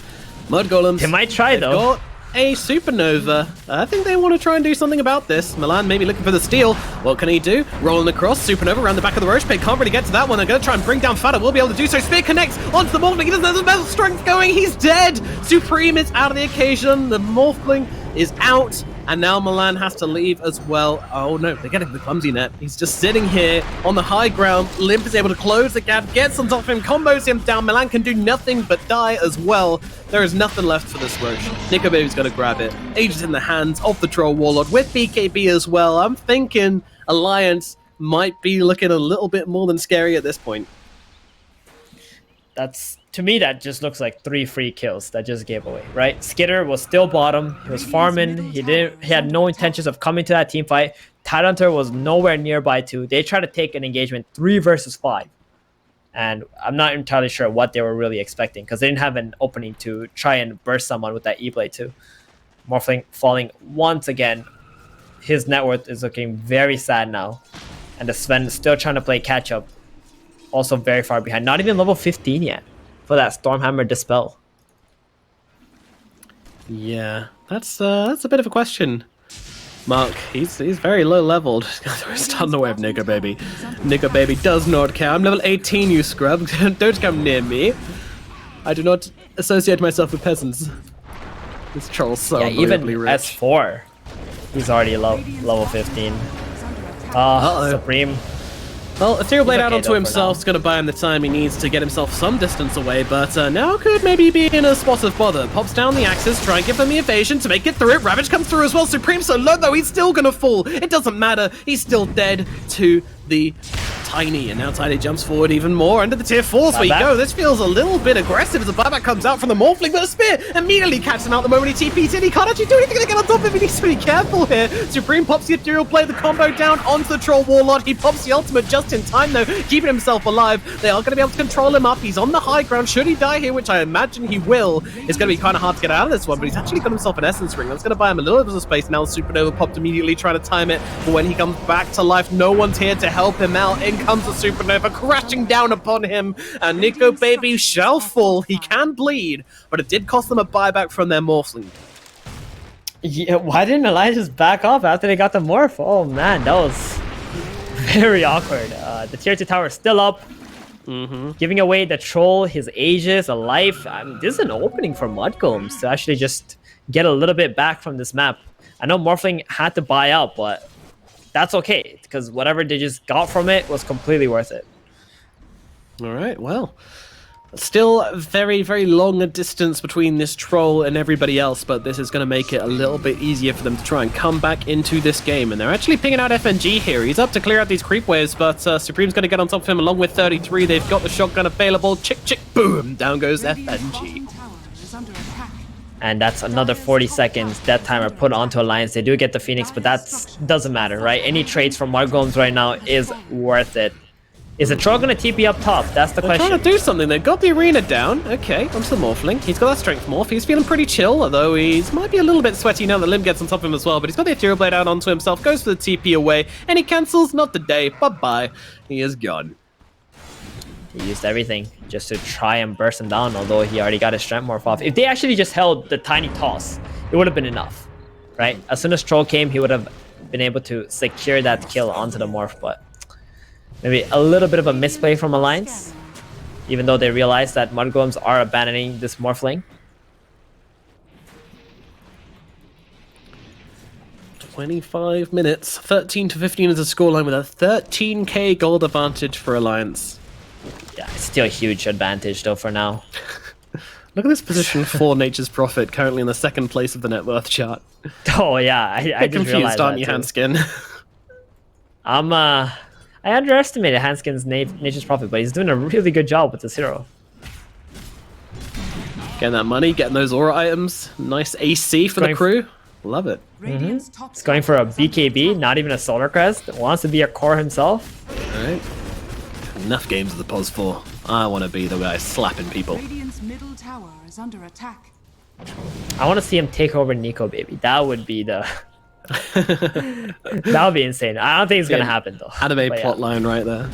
Mudgolems. They might try though. Got a supernova. I think they want to try and do something about this. Milan maybe looking for the steal. What can he do? Rolling across, supernova around the back of the Roche pit. Can't really get to that one. They're going to try and bring down Fata. Will be able to do so. Spear connects onto the Morphling. He doesn't have the metal strength going. He's dead. Supreme is out of the occasion. The Morphling is out. And now Milan has to leave as well. Oh no, they're getting the clumsy net. He's just sitting here on the high ground. Limp is able to close the gap, gets on top of him, combos him down. Milan can do nothing but die as well. There is nothing left for this Roche. Nico Baby's going to grab it. Aegis in the hands of the Troll Warlord with BKB as well. I'm thinking Alliance might be looking a little bit more than scary at this point. That's, to me, that just looks like 3 free kills that just gave away, right? Skitter was still bottom. He was farming. He had no intentions of coming to that team fight. Tidehunter was nowhere nearby too. They tried to take an engagement 3 versus 5. And I'm not entirely sure what they were really expecting because they didn't have an opening to try and burst someone with that E-Blade too. Morphling falling once again. His net worth is looking very sad now. And the Sven is still trying to play catch up. Also very far behind. Not even level 15 yet for that Stormhammer Dispel. Yeah, that's a bit of a question. Mark, he's very low leveled. Stun away of Nico Baby. Nico Baby does not care. I'm level 18, you scrub. Don't come near me. I do not associate myself with peasants. This troll's so unbelievably rich. S4, he's already level 15. Supreme. Well, Ethereal Blade out onto himself is going to buy him the time he needs to get himself some distance away, but now could maybe be in a spot of bother. Pops down the axes, try and give them the evasion to make it through it. Ravage comes through as well. Supreme so low, though, he's still going to fall. It doesn't matter. He's still dead to the Tiny, and now Tiny jumps forward even more under the tier 4s where you go. This feels a little bit aggressive as the buyback comes out from the Morphling, but a spear immediately catches him out the moment he TP's in. He can't actually do anything to get on top of him. He needs to be careful here. Supreme pops the Ethereal Blade, the combo down onto the Troll Warlord. He pops the ultimate just in time, though, keeping himself alive. They are going to be able to control him up. He's on the high ground. Should he die here, which I imagine he will, it's going to be kind of hard to get out of this one, but he's actually got himself an Essence Ring. That's going to buy him a little bit of space. Now the Supernova popped immediately, trying to time it, but when he comes back to life, no one's here to help him out. In comes the Supernova, crashing down upon him, and Nico Baby shall fall. He can bleed, but it did cost them a buyback from their Morphling. Yeah, why didn't Elijah just back off after they got the Morph? Oh man, that was Very awkward. The tier 2 tower is still up. Giving away the troll, his Aegis, a life. I mean, this is an opening for Mudgolems to actually just get a little bit back from this map. I know Morphling had to buy out, but that's okay, because whatever they just got from it was completely worth it. All right, well, still very, very long a distance between this troll and everybody else, but this is going to make it a little bit easier for them to try and come back into this game. And they're actually pinging out FNG here. He's up to clear out these creep waves, but Supreme's going to get on top of him along with 33. They've got the shotgun available. Chick, chick, boom! Down goes FNG. And that's another 40 seconds death timer put onto Alliance. They do get the Phoenix, but that doesn't matter, right? Any trades from Mudgolems right now is worth it. Is the troll going to TP up top? That's the question. They're trying to do something. They've got the arena down. Okay, onto the Morphling. He's got that strength morph. He's feeling pretty chill, although he's might be a little bit sweaty now that Lim gets on top of him as well. But he's got the Ethereal Blade out onto himself, goes for the TP away, and he cancels. Not today. Bye-bye. He is gone. He used everything just to try and burst him down, although he already got his strength morph off. If they actually just held the tiny toss, it would have been enough, right? As soon as troll came, he would have been able to secure that kill onto the morph, but maybe a little bit of a misplay from Alliance, even though they realize that Mudgolems are abandoning this Morphling. 25 minutes, 13 to 15 is a scoreline with a 13k gold advantage for Alliance. Yeah, it's still a huge advantage though for now. Look at this position for Nature's Prophet, currently in the second place of the net worth chart. Oh yeah, I just realized that aren't you, Hanskin? I underestimated Hanskin's Nature's Prophet, but he's doing a really good job with this hero. Getting that money, getting those aura items. Nice AC for the crew. Love it. He's going for a BKB, not even a Solar Crest. Wants to be a core himself. Alright. Enough games of the Pos 4. I want to be the guy slapping people. Radiant's middle tower is under attack. I want to see him take over Nico, baby. That would be the... that would be insane. I don't think it's going to happen, though. Anime plotline right there.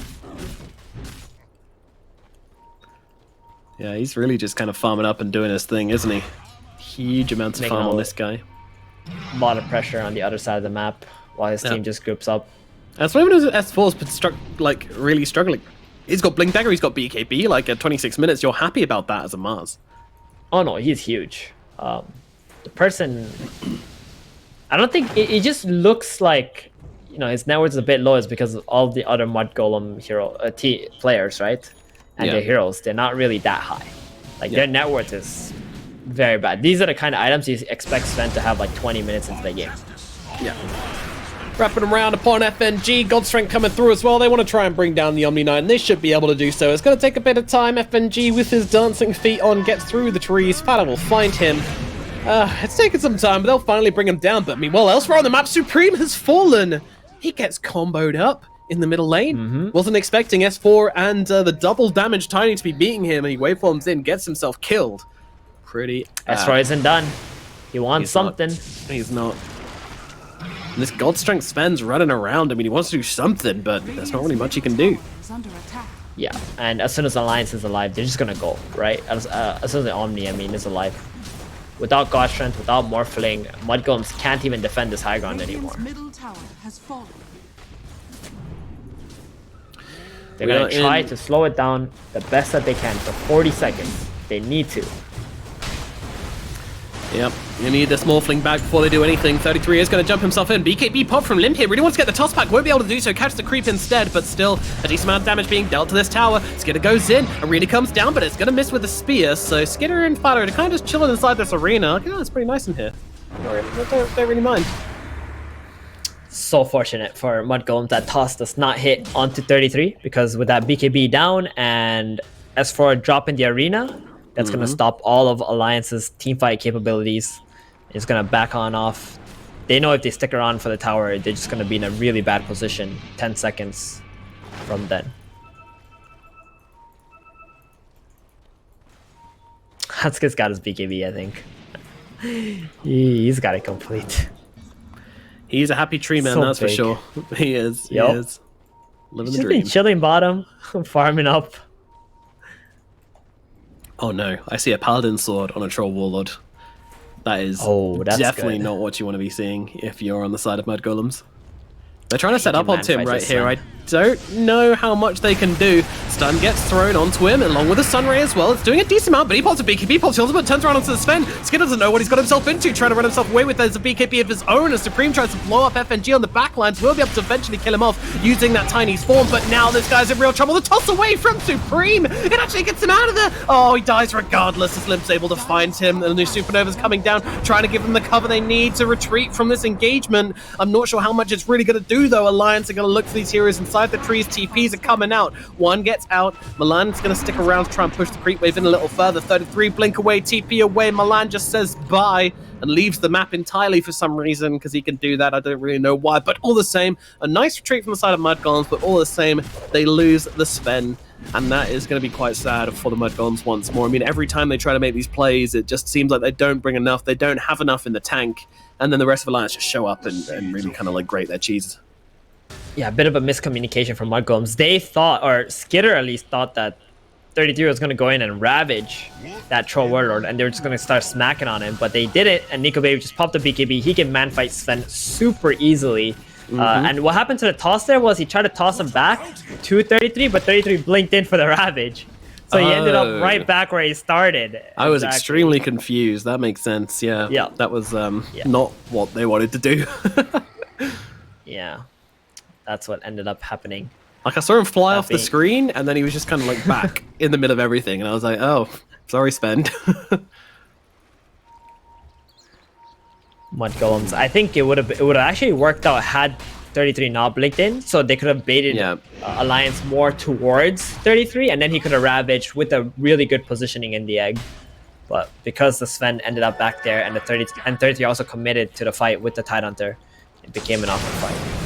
Yeah, he's really just kind of farming up and doing his thing, isn't he? Huge amounts of farm on this guy. A lot of pressure on the other side of the map while his team just groups up. That's why when his S4's been really struggling. He's got Blink Dagger, he's got BKB, like at 26 minutes. You're happy about that as a Mars. Oh no, he's huge. The person... I don't think... It just looks like, you know, his net worth is a bit low is because of all the other Mudgolem hero players, right? And their heroes, they're not really that high. Like, their net worth is very bad. These are the kind of items you expect Sven to have like 20 minutes into the game. Yeah. Wrapping around upon FNG, God Strength coming through as well. They want to try and bring down the Omni Knight, and they should be able to do so. It's going to take a bit of time. FNG with his dancing feet on gets through the trees. Fala will find him. It's taken some time, but they'll finally bring him down. But meanwhile, elsewhere on the map, Supreme has fallen. He gets comboed up in the middle lane. Wasn't expecting S4 and the double damage Tiny to be beating him, and he waveforms in, gets himself killed. Pretty S4 isn't done. He wants something. He's not. And this God Strength Sven's running around. I mean, he wants to do something, but there's not really much he can do. Yeah, and as soon as Alliance is alive, they're just gonna go, right? As soon as the Omni, I mean, is alive. Without God Strength, without Morphling, Mudgolems can't even defend this high ground anymore. They're gonna try to slow it down the best that they can for 40 seconds. They need to. Yep, you need this Morphling back before they do anything. 33 is going to jump himself in. BKB pop from Limp here. Really wants to get the toss back. Won't be able to do so. Catch the creep instead, but still a decent amount of damage being dealt to this tower. Skidder goes in. Arena comes down, but it's going to miss with the spear. So Skidder and Fala are kind of just chilling inside this arena. Yeah, it's pretty nice in here. Don't really mind. So fortunate for Mudgolems that toss does not hit onto 33, because with that BKB down and S4 drop in the arena, that's going to stop all of Alliance's teamfight capabilities. It's going to back on off. They know if they stick around for the tower, they're just going to be in a really bad position 10 seconds from then. Hatsuka's got his BKB, I think. He's got it complete. He's a happy tree man, that's for sure. He is. He is. Living the dream. Been chilling bottom, farming up. Oh no, I see a Paladin sword on a Troll Warlord. That is that's definitely good. not what you want to be seeing if you're on the side of Mudgolems. They're trying to set He up can on Tim man-fight right this here. Sun. I don't know how much they can do. Stun gets thrown onto him, along with a Sun Ray as well. It's doing a decent amount, but he pops a BKB, pops the ultimate, turns around onto the Sven. Skin doesn't know what he's got himself into, trying to run himself away with. There's a BKB of his own, as Supreme tries to blow up FNG on the backlines. Will be able to eventually kill him off using that tiny form, but now this guy's in real trouble. The toss away from Supreme, it actually gets him out of there. Oh, he dies regardless, as Limp's able to find him. The new Supernova's coming down, trying to give them the cover they need to retreat from this engagement. I'm not sure how much it's really going to do, though. Alliance are going to look for these heroes inside the trees. TPs are coming out. One gets out. Milan's going to stick around to try and push the creep wave in a little further. 33, blink away, TP away. Milan just says bye and leaves the map entirely for some reason, because he can do that. I don't really know why, but all the same, a nice retreat from the side of Mudgolems, but all the same, they lose the Sven. And that is going to be quite sad for the Mudgolems once more. I mean, every time they try to make these plays, it just seems like they don't bring enough. They don't have enough in the tank. And then the rest of Alliance just show up and really kind of like grate their cheese. Yeah, a bit of a miscommunication from Mudgolems. They thought, or Skitter at least thought, that 33 was going to go in and ravage that Troll Warlord, and they were just going to start smacking on him, but they did it, and Nico Baby just popped the BKB. He can man-fight Sven super easily. And what happened to the toss there was he tried to toss him back to 33, but 33 blinked in for the ravage. So he ended up right back where he started. I was extremely confused. That makes sense, yeah. Yeah. That was not what they wanted to do. Yeah, that's what ended up happening. Like, I saw him fly off the screen, and then he was just kind of like back in the middle of everything, and I was like, oh, sorry, Spend. Mudgolems. I think it would have actually worked out had 33 not blinked in, so they could have baited Alliance more towards 33, and then he could have ravaged with a really good positioning in the egg. But because the Sven ended up back there, and the 33 also committed to the fight with the Tidehunter, it became an awkward fight.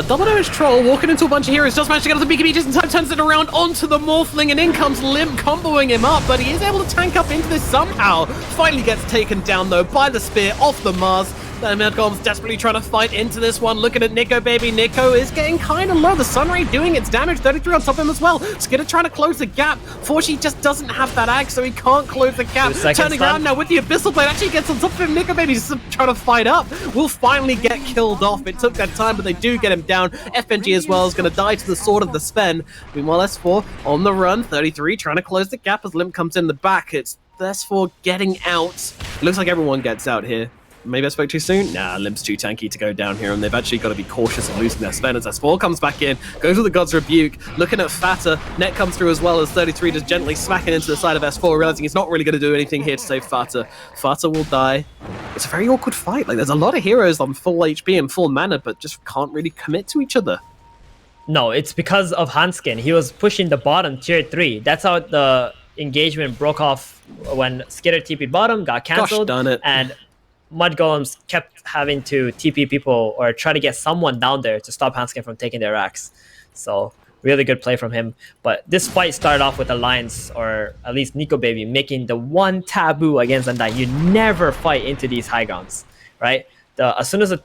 Double damage Troll walking into a bunch of heroes, does manage to get off the BKB just in time, turns it around onto the Morphling, and in comes Limp comboing him up, but he is able to tank up into this somehow. Finally gets taken down though by the spear off the Mars. The Mudgolems desperately trying to fight into this one. Looking at Nico Baby. Nico is getting kind of low. The Sun Ray doing its damage. 33 on top of him as well. Skitter trying to close the gap. Fortunately, he just doesn't have that ag, so he can't close the gap. Turning around now with the Abyssal Blade. Actually gets on top of him. Nico Baby's trying to fight up. Will finally get killed off. It took that time, but they do get him down. FNG as well is going to die to the sword of the Sven. Meanwhile, S4 on the run. 33 trying to close the gap as Limp comes in the back. It's S4 getting out. It looks like everyone gets out here. Maybe I spoke too soon? Nah, Limp's too tanky to go down here, and they've actually got to be cautious of losing their Sven as S4 comes back in, goes with the God's Rebuke, looking at Fata. Net comes through as well as 33 just gently smacking into the side of S4, realizing he's not really going to do anything here to save Fata. Fata will die. It's a very awkward fight. Like, there's a lot of heroes on full HP and full mana, but just can't really commit to each other. No, it's because of Hanskin. He was pushing the bottom tier 3. That's how the engagement broke off when Skitter TP'd bottom, got cancelled. Gosh darn it. And Mudgolems kept having to TP people or try to get someone down there to stop Hanskin from taking their racks. So really good play from him. But this fight started off with Alliance, or at least Nico Baby, making the one taboo against Undying. You never fight into these high grounds, right? As soon as a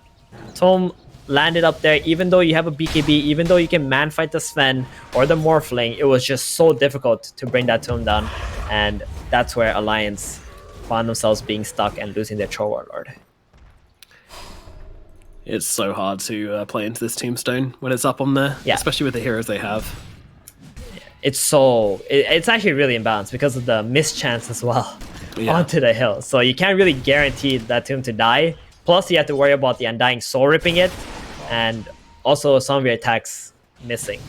Tome landed up there, even though you have a BKB, even though you can man fight the Sven or the Morphling, it was just so difficult to bring that Tome down. And that's where Alliance found themselves being stuck and losing their Troll Warlord. It's so hard to play into this Tombstone when it's up on there, especially with the heroes they have. It's actually really imbalanced because of the mischance as well onto the hill. So you can't really guarantee that tomb to die. Plus you have to worry about the Undying Soul ripping it, and also some of your attacks missing.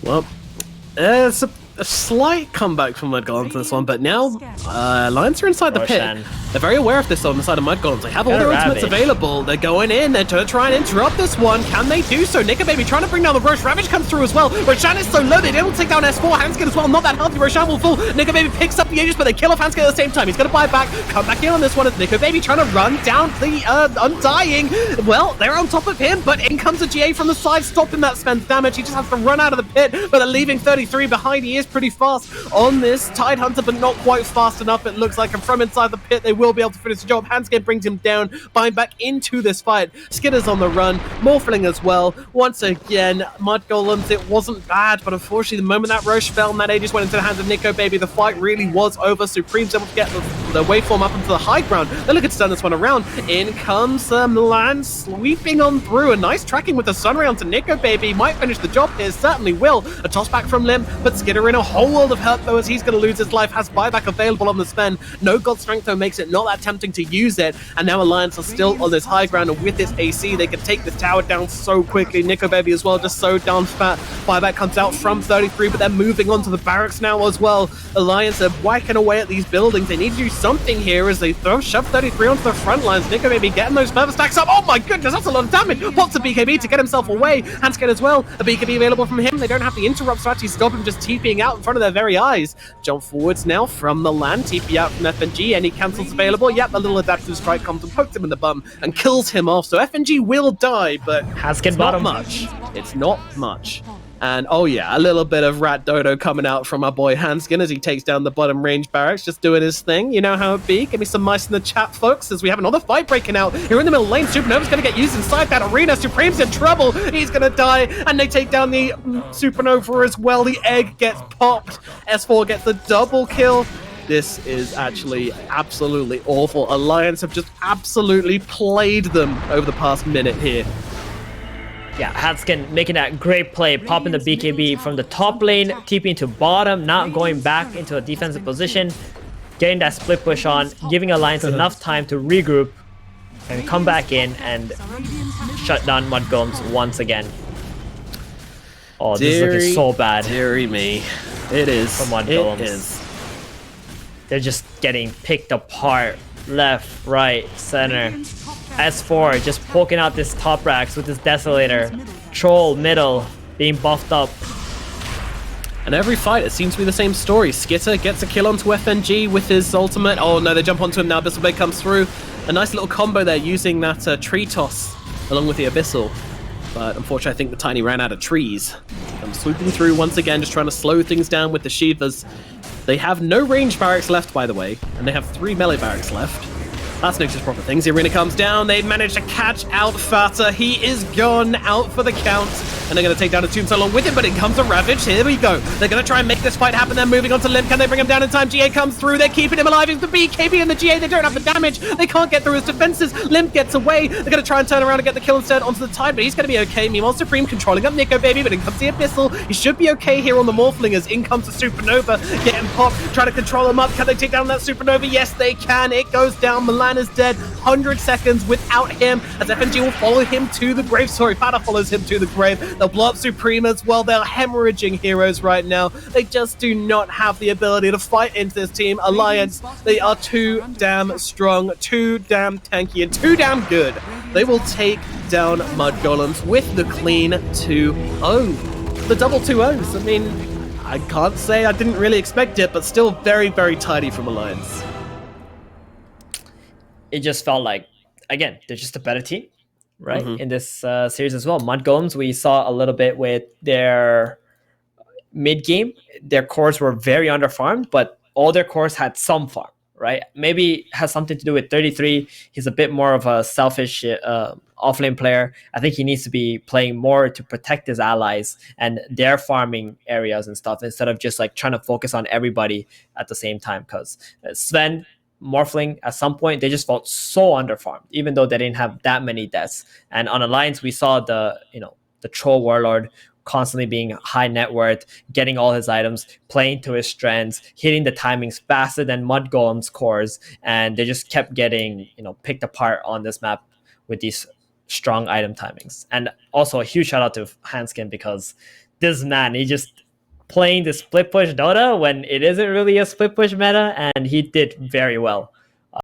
Well, it's a slight comeback from Mudgolems for this one, but now Alliance are inside the pit. They're very aware of this on the side of Mudgolems. They have all their ultimates available. They're going in. They're to try and interrupt this one. Can they do so? Nico Baby trying to bring down the Roche. Ravage comes through as well. Roshan is so low. They don't take down S4. Hanskin as well. Not that healthy. Roshan will fall. Nico Baby picks up the Aegis, but they kill off Hanskin at the same time. He's going to buy back. Come back in on this one as Nico Baby trying to run down the Undying. Well, they're on top of him, but in comes a GA from the side, stopping that Sven's damage. He just has to run out of the pit, but they're leaving 33 behind. He is pretty fast on this Tidehunter, but not quite fast enough, it looks like. And from inside the pit, they will will be able to finish the job. Handskin brings him down, buying back into this fight. Skitter's on the run, Morphling as well. Once again, Mudgolems, it wasn't bad, but unfortunately the moment that Roche fell and that Aegis went into the hands of Nico Baby, the fight really was over. Supreme's able to get the waveform up into the high ground. They're looking to turn this one around. In comes Milan sweeping on through. A nice tracking with the Sunray onto Nico Baby. Might finish the job here, certainly will. A toss back from Lim, but Skitter in a whole world of hurt though, as he's going to lose his life. Has buyback available on the spend. No God Strength though makes it not that tempting to use it. And now Alliance are still on this high ground, and with this AC, they can take this tower down so quickly. Nico Baby as well, just so darn fat. Buyback comes out from 33, but they're moving on to the barracks now as well. Alliance are whacking away at these buildings. They need to do something here as they shove 33 onto the front lines. Nico Baby getting those further stacks up. Oh my goodness, that's a lot of damage. Pops a BKB to get himself away. Handskin as well. A BKB available from him. They don't have the interrupts to actually stop him, just TPing out in front of their very eyes. Jump forwards now from the land. TP out from FNG. Any cancels available? Yep, a little adaptive strike comes and pokes him in the bum and kills him off. So FNG will die, but Handskin it's bottom. not much. It's not much. And oh yeah, a little bit of Rat Dodo coming out from our boy Handskin as he takes down the bottom range barracks, just doing his thing. You know how it be. Give me some mice in the chat, folks, as we have another fight breaking out. Here in the middle lane, Supernova's going to get used inside that arena. Supreme's in trouble. He's going to die, and they take down the Supernova as well. The egg gets popped. S4 gets the double kill. This is actually absolutely awful. Alliance have just absolutely played them over the past minute here. Yeah, Handskin making that great play, popping the BKB from the top lane, TPing to bottom, not going back into a defensive position, getting that split push on, giving Alliance enough time to regroup and come back in and shut down Mudgolems once again. Oh, this is looking so bad. Deary me. It is. For Mudgolems. It is. They're just getting picked apart, left, right, center. S4 just poking out this top racks with this Desolator. Troll middle being buffed up. And every fight, it seems to be the same story. Skitter gets a kill onto FNG with his ultimate. Oh no, they jump onto him now. Abyssal Blade comes through. A nice little combo there using that tree toss along with the Abyssal. But unfortunately, I think the Tiny ran out of trees. I'm swooping through once again, just trying to slow things down with the Shivas. They have no range barracks left, by the way, and they have 3 melee barracks left. That's no just proper things. The arena comes down. They manage to catch out Fata. He is gone, out for the count. And they're going to take down a Tombstone along with him, but in comes a Ravage. Here we go. They're going to try and make this fight happen. They're moving on to Limb. Can they bring him down in time? GA comes through. They're keeping him alive. It's the BKB and the GA. They don't have the damage. They can't get through his defenses. Limb gets away. They're going to try and turn around and get the kill instead onto the Tide, but he's going to be okay. Meanwhile, Supreme controlling up Nico Baby, but in comes the Abyssal. He should be okay here on the Morphling as in comes the Supernova. Getting popped. Trying to control him up. Can they take down that Supernova? Yes, they can. It goes down. Milan is dead. 100 seconds without him as FNG will follow him to the grave. Sorry, Fata follows him to the grave. They'll blow up Supreme as well. They're hemorrhaging heroes right now. They just do not have the ability to fight into this team. Alliance, they are too damn strong, too damn tanky, and too damn good. They will take down Mudgolems with the clean 2-0. The double 2-0s. I mean, I can't say I didn't really expect it, but still very, very tidy from Alliance. It just felt like, again, they're just a better team, right? In this series as well. Mudgolems, we saw a little bit with their mid-game. Their cores were very underfarmed, but all their cores had some farm, right? Maybe it has something to do with 33. He's a bit more of a selfish offlane player. I think he needs to be playing more to protect his allies and their farming areas and stuff instead of just like trying to focus on everybody at the same time. Because Sven, Morphling, at some point, they just felt so underfarmed, even though they didn't have that many deaths. And on Alliance, we saw the Troll Warlord constantly being high net worth, getting all his items, playing to his strengths, hitting the timings faster than Mudgolem's cores, and they just kept getting picked apart on this map with these strong item timings. And also a huge shout out to Handskin, because this man, he just playing the split push Dota when it isn't really a split push meta, and he did very well